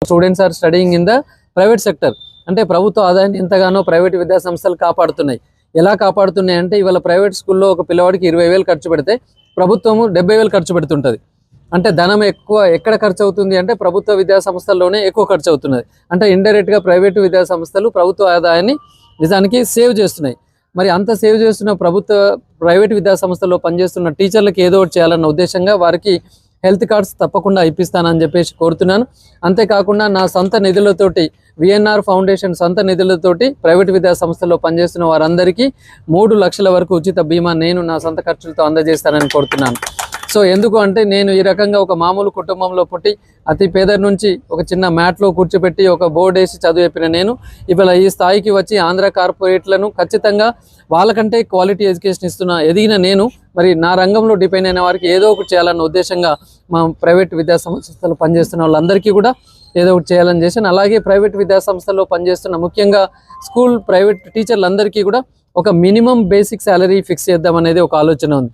Students are studying in the private sector. అంటే ప్రభుత్వ ఆదాయాన్ని ఎంతగానో ప్రైవేట్ విద్యా సంస్థలు కాపాడుతున్నాయి. ఎలా కాపాడుతున్నాయి అంటే ఇవాళ ప్రైవేట్ స్కూల్లో ఒక పిల్లవాడికి 20,000 ఖర్చు పెడితే ప్రభుత్వము 70,000 ఖర్చు పెడుతుంటుంది. అంటే ధనం ఎక్కువ ఎక్కడ ఖర్చు అవుతుంది అంటే ప్రభుత్వ విద్యా సంస్థల్లోనే ఎక్కువ ఖర్చు అవుతున్నది. అంటే ఇండైరెక్ట్గా ప్రైవేటు విద్యా సంస్థలు ప్రభుత్వ ఆదాయాన్ని నిజానికి సేవ్ చేస్తున్నాయి. మరి అంత సేవ్ చేస్తున్న ప్రైవేట్ విద్యా సంస్థల్లో పనిచేస్తున్న టీచర్లకు ఏదో ఒకటి చేయాలన్న ఉద్దేశంగా వారికి హెల్త్ కార్డ్స్ తప్పకుండా ఇప్పిస్తానని చెప్పేసి కోరుతున్నాను. అంతేకాకుండా నా సొంత నిధులతోటి విఎన్ఆర్ ఫౌండేషన్ సొంత నిధులతోటి ప్రైవేట్ విద్యా సంస్థల్లో పనిచేస్తున్న వారందరికీ 3 లక్షల వరకు ఉచిత బీమా నేను నా సొంత ఖర్చులతో అందజేస్తానని కోరుతున్నాను. సో ఎందుకు అంటే నేను ఈ రకంగా ఒక మామూలు కుటుంబంలో పుట్టి అతి పేద నుంచి ఒక చిన్న మ్యాట్లో కూర్చోబెట్టి ఒక బోర్డు వేసి చదువు చెప్పిన నేను ఇవాళ ఈ స్థాయికి వచ్చి ఆంధ్ర కార్పొరేట్లను ఖచ్చితంగా వాళ్ళకంటే క్వాలిటీ ఎడ్యుకేషన్ ఎదిగిన నేను మరి నా రంగంలో డిపెండ్ అయిన వారికి ఏదో ఒకటి చేయాలన్న ఉద్దేశంగా మా ప్రైవేట్ విద్యా సంస్థలు పనిచేస్తున్న వాళ్ళందరికీ కూడా ఏదో ఒకటి చేయాలని చేశాను. అలాగే ప్రైవేట్ విద్యా సంస్థల్లో పనిచేస్తున్న ముఖ్యంగా స్కూల్ ప్రైవేట్ టీచర్లందరికీ కూడా ఒక మినిమం బేసిక్ శాలరీ ఫిక్స్ చేద్దాం అనేది ఒక ఆలోచన ఉంది.